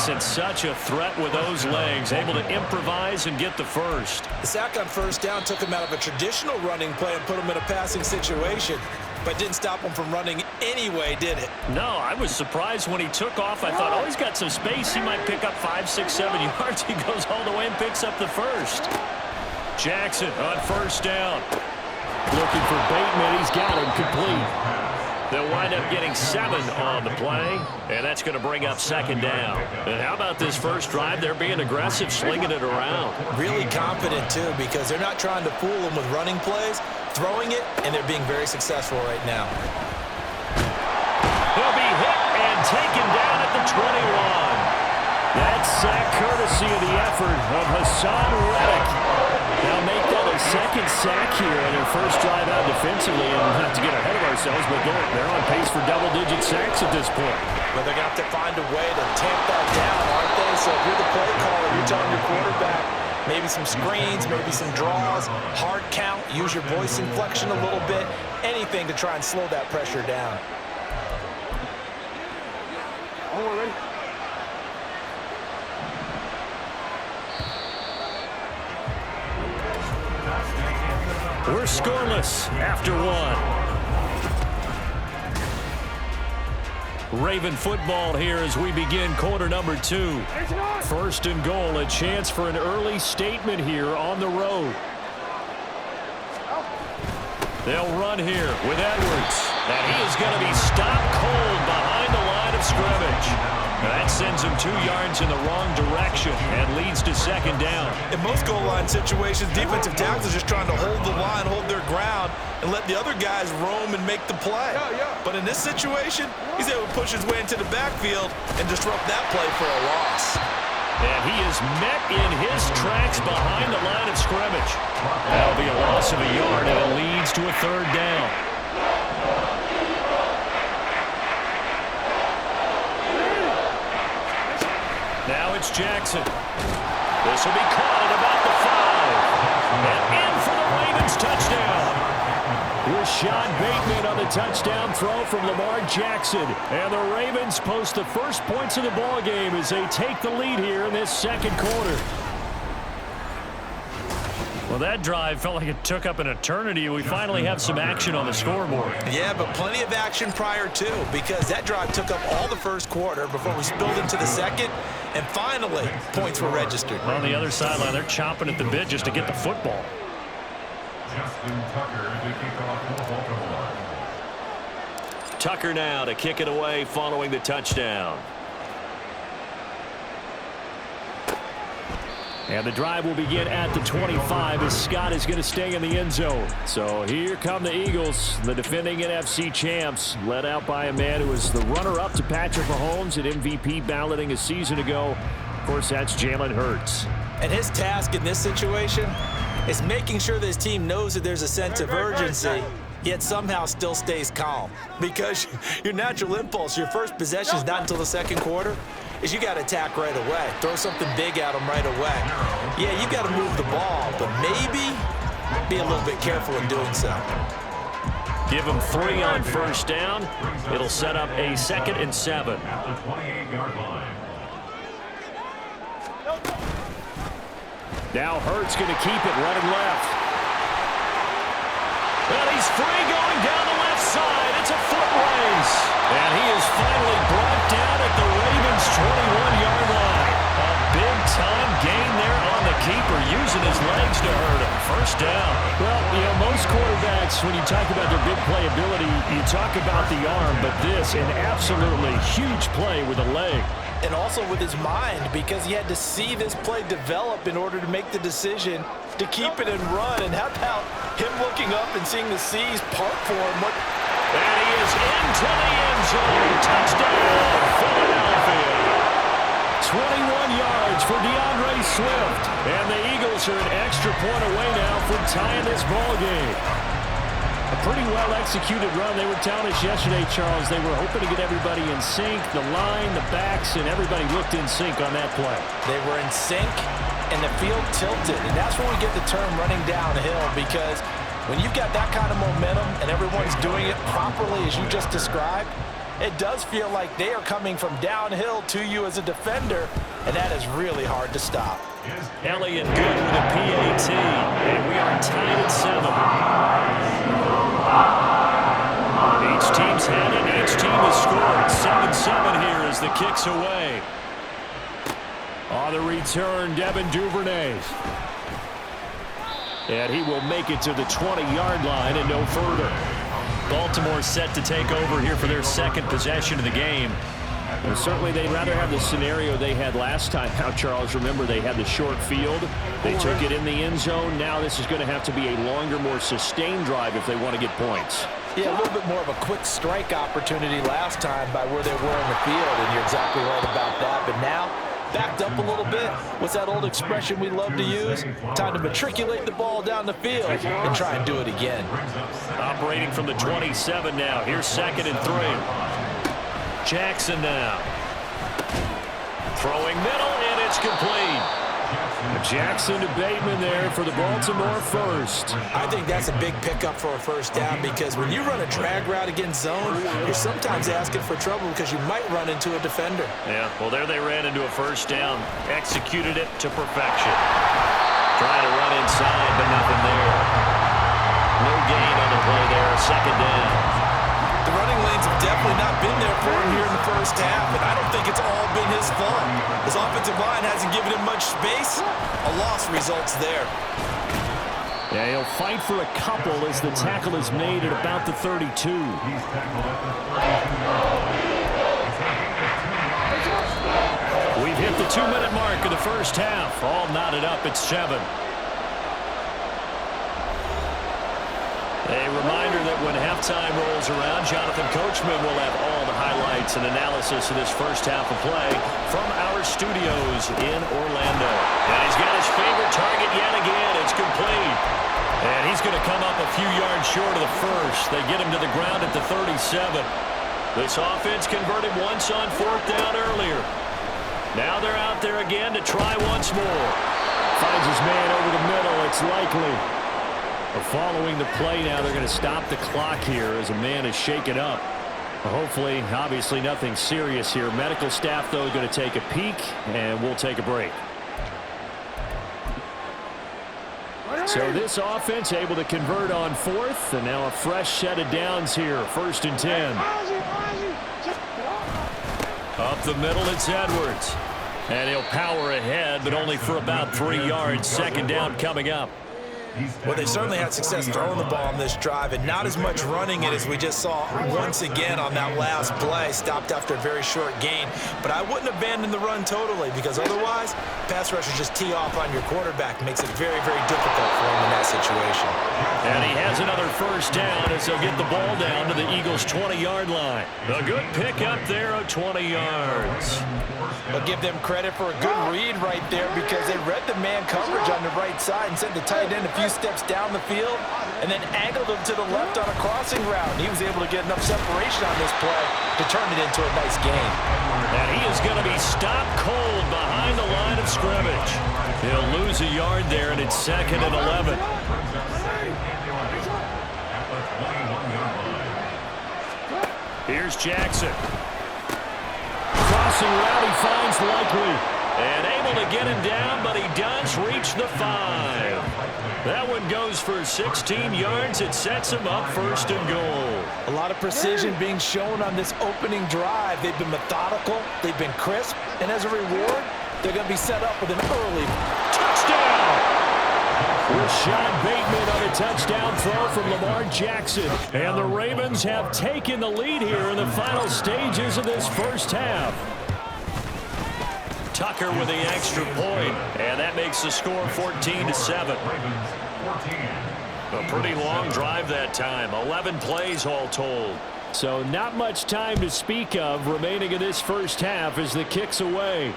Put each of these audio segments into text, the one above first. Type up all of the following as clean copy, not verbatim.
Jackson, such a threat with those legs, able to improvise and get the first. The sack on first down took him out of a traditional running play and put him in a passing situation, but didn't stop him from running anyway, did it? No, I was surprised when he took off. I thought, oh, he's got some space. He might pick up 5, 6, 7 yards. He goes all the way and picks up the first. Jackson on first down. Looking for Bateman. He's got him complete. They'll wind up getting 7 on the play, and that's going to bring up second down. And how about this first drive? They're being aggressive, slinging it around. Really confident, too, because they're not trying to fool them with running plays, throwing it, and they're being very successful right now. He'll be hit and taken down at the 21. That sack courtesy of the effort of Hassan Reddick. They'll make that a second sack here on their first drive out defensively, and not to get ahead of ourselves, but they're on pace for double-digit sacks at this point. But they're going to have to find a way to tamp that down, aren't they? So if you're the play caller, you're telling your quarterback maybe some screens, maybe some draws, hard count, use your voice inflection a little bit, anything to try and slow that pressure down. We're scoreless after 1. Raven football here as we begin quarter number 2. First and goal, a chance for an early statement here on the road. They'll run here with Edwards. And he is going to be stopped cold behind the line of scrimmage. That sends him 2 yards in the wrong direction and leads to second down. In most goal line situations, defensive tackles are just trying to hold the line, hold their ground, and let the other guys roam and make the play. But in this situation, he's able to push his way into the backfield and disrupt that play for a loss. And he is met in his tracks behind the line of scrimmage. That'll be a loss of a yard, and it leads to a third down. Now it's Jackson. This will be caught at about the 5. And in for the Ravens touchdown. Rashad Bateman on the touchdown throw from Lamar Jackson. And the Ravens post the first points of the ball game as they take the lead here in this second quarter. Well, that drive felt like it took up an eternity. We finally have some action on the scoreboard. Yeah, but plenty of action prior to, because that drive took up all the first quarter before we spilled into the second, and finally, points were registered. On the other sideline, they're chomping at the bit just to get the football. Tucker now to kick it away following the touchdown. And the drive will begin at the 25 as Scott is going to stay in the end zone. So here come the Eagles, the defending NFC champs, led out by a man who was the runner-up to Patrick Mahomes at MVP balloting a season ago. Of course, that's Jalen Hurts. And his task in this situation is making sure that his team knows that there's a sense of urgency, yet somehow still stays calm. Because your natural impulse, your first possession is not until the second quarter, is you got to attack right away. Throw something big at them right away. Yeah, you got to move the ball, but maybe be a little bit careful in doing so. Give them 3 on first down. It'll set up a 2nd and 7. Now Hurts going to keep it running left. Well, he's free going down the left side. It's a foot race. And he is finally brought down at the Ravens' 21-yard line. A big-time gain there on the keeper, using his legs to hurt him. First down. Well, you know, most quarterbacks, when you talk about their big playability, you talk about the arm, but this, an absolutely huge play with a leg. And also with his mind, because he had to see this play develop in order to make the decision to keep it and run. And how about him looking up and seeing the seas part for him? And he is into the end zone. Touchdown, Philadelphia. 21 yards for DeAndre Swift. And the Eagles are an extra point away now from tying this ball game. A pretty well-executed run. They were telling us yesterday, Charles, they were hoping to get everybody in sync, the line, the backs, and everybody looked in sync on that play. They were in sync, and the field tilted. And that's where we get the term running downhill, because when you've got that kind of momentum and everyone's doing it properly as you just described, it does feel like they are coming from downhill to you as a defender, and that is really hard to stop. Elliott good with a PAT, and we are tied at 7. Each team's had it. Each team has scored. 7-7 here as the kick's away. On the return, Devin Duvernay. And he will make it to the 20-yard line and no further. Baltimore set to take over here for their second possession of the game. And certainly they'd rather have the scenario they had last time. Now, Charles, remember they had the short field. They took it in the end zone. Now this is going to have to be a longer, more sustained drive if they want to get points. Yeah, a little bit more of a quick strike opportunity last time by where they were in the field, and you're exactly right about that. But now, backed up a little bit. What's that old expression we love to use? Time to matriculate the ball down the field and try and do it again. Operating from the 27 now. Here's 2nd and 3. Jackson now. Throwing middle, and it's complete. Jackson to Bateman there for the Baltimore first. I think that's a big pickup for a first down because when you run a drag route against zone, you're sometimes asking for trouble because you might run into a defender. Yeah, well, there they ran into a first down. Executed it to perfection. Trying to run inside, but nothing there. No gain on the play there. 2nd down. The running lanes have definitely not been there for him here in the first half, and I don't think it's all been his fault. His offensive line hasn't given him much space. A loss results there. Yeah, he'll fight for a couple as the tackle is made at about the 32. We've hit the 2-minute mark of the first half. All knotted up at 7. A reminder that when halftime rolls around, Jonathan Coachman will have all the highlights and analysis of this first half of play from our studios in Orlando. And he's got his favorite target yet again. It's complete. And he's going to come up a few yards short of the first. They get him to the ground at the 37. This offense converted once on 4th down earlier. Now they're out there again to try once more. Finds his man over the middle. It's likely. Following the play now, they're going to stop the clock here as a man is shaken up. Hopefully, obviously nothing serious here. Medical staff, though, going to take a peek, and we'll take a break. So this offense able to convert on 4th, and now a fresh set of downs here. 1st and 10. Up the middle, it's Edwards. And he'll power ahead, but only for about 3 yards. 2nd down coming up. Well, they certainly had success throwing the ball on this drive and not as much running it as we just saw once again on that last play. Stopped after a very short gain. But I wouldn't abandon the run totally because otherwise, pass rushers just tee off on your quarterback. Makes it very, very difficult for him in that situation. And he has another first down as they'll get the ball down to the Eagles' 20-yard line. A good pick up there of 20 yards. I'll give them credit for a good read right there because they read the man coverage on the right side and sent the tight end a few steps down the field and then angled him to the left on a crossing route. He was able to get enough separation on this play to turn it into a nice gain. And he is going to be stopped cold behind the line of scrimmage. He'll lose a yard there, and it's 2nd and 11. Here's Jackson. Crossing route, he finds Likely. And able to get him down, but he does reach the 5. That one goes for 16 yards. It sets him up 1st and goal. A lot of precision being shown on this opening drive. They've been methodical, they've been crisp, and as a reward, they're going to be set up with an early touchdown. Rashad Bateman on a touchdown throw from Lamar Jackson. And the Ravens have taken the lead here in the final stages of this first half. Tucker with the extra point, and that makes the score 14-7. A pretty long drive that time, 11 plays all told. So not much time to speak of remaining in this first half as the kick's away.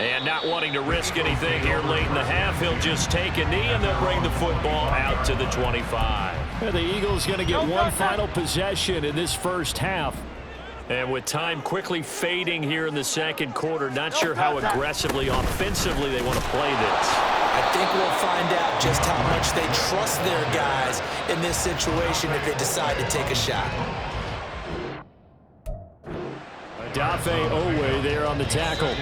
And not wanting to risk anything here late in the half, he'll just take a knee and they'll bring the football out to the 25. And the Eagles going to get one final possession in this first half. And with time quickly fading here in the second quarter, not sure how aggressively, offensively they want to play this. I think we'll find out just how much they trust their guys in this situation if they decide to take a shot. Odafe Owe there on the tackle.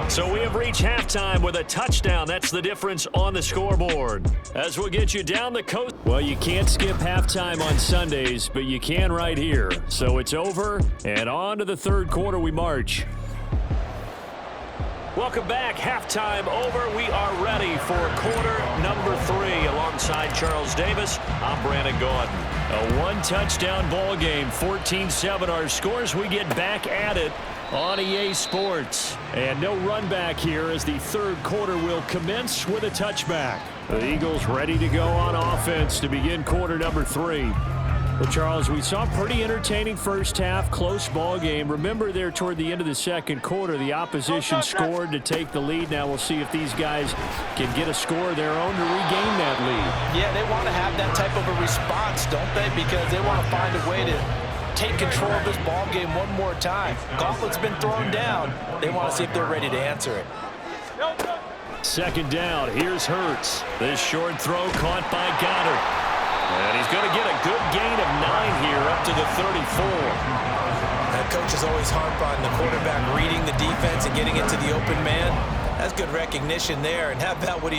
So we have reached halftime with a touchdown. That's the difference on the scoreboard. As we'll get you down the coast. Well, you can't skip halftime on Sundays, but you can right here. So it's over, and on to the third quarter we march. Welcome back. Halftime over. We are ready for quarter number 3. Alongside Charles Davis, I'm Brandon Gordon. A one-touchdown ball game, 14-7 our scores. We get back at it on EA Sports. And no run back here as the third quarter will commence with a touchback. The Eagles ready to go on offense to begin quarter number 3. Well, Charles, we saw a pretty entertaining first half, close ball game. Remember there toward the end of the second quarter, the opposition scored to take the lead. Now we'll see if these guys can get a score of their own to regain that lead. Yeah, they want to have that type of a response, don't they? Because they want to find a way to take control of this ball game one more time. Gauntlet's been thrown down. They want to see if they're ready to answer it. Second down, here's Hurts. This short throw caught by Goddard. And he's going to get a good gain of 9 here up to the 34. That coach is always harp on the quarterback reading the defense and getting into the open man. That's good recognition there. And how about what he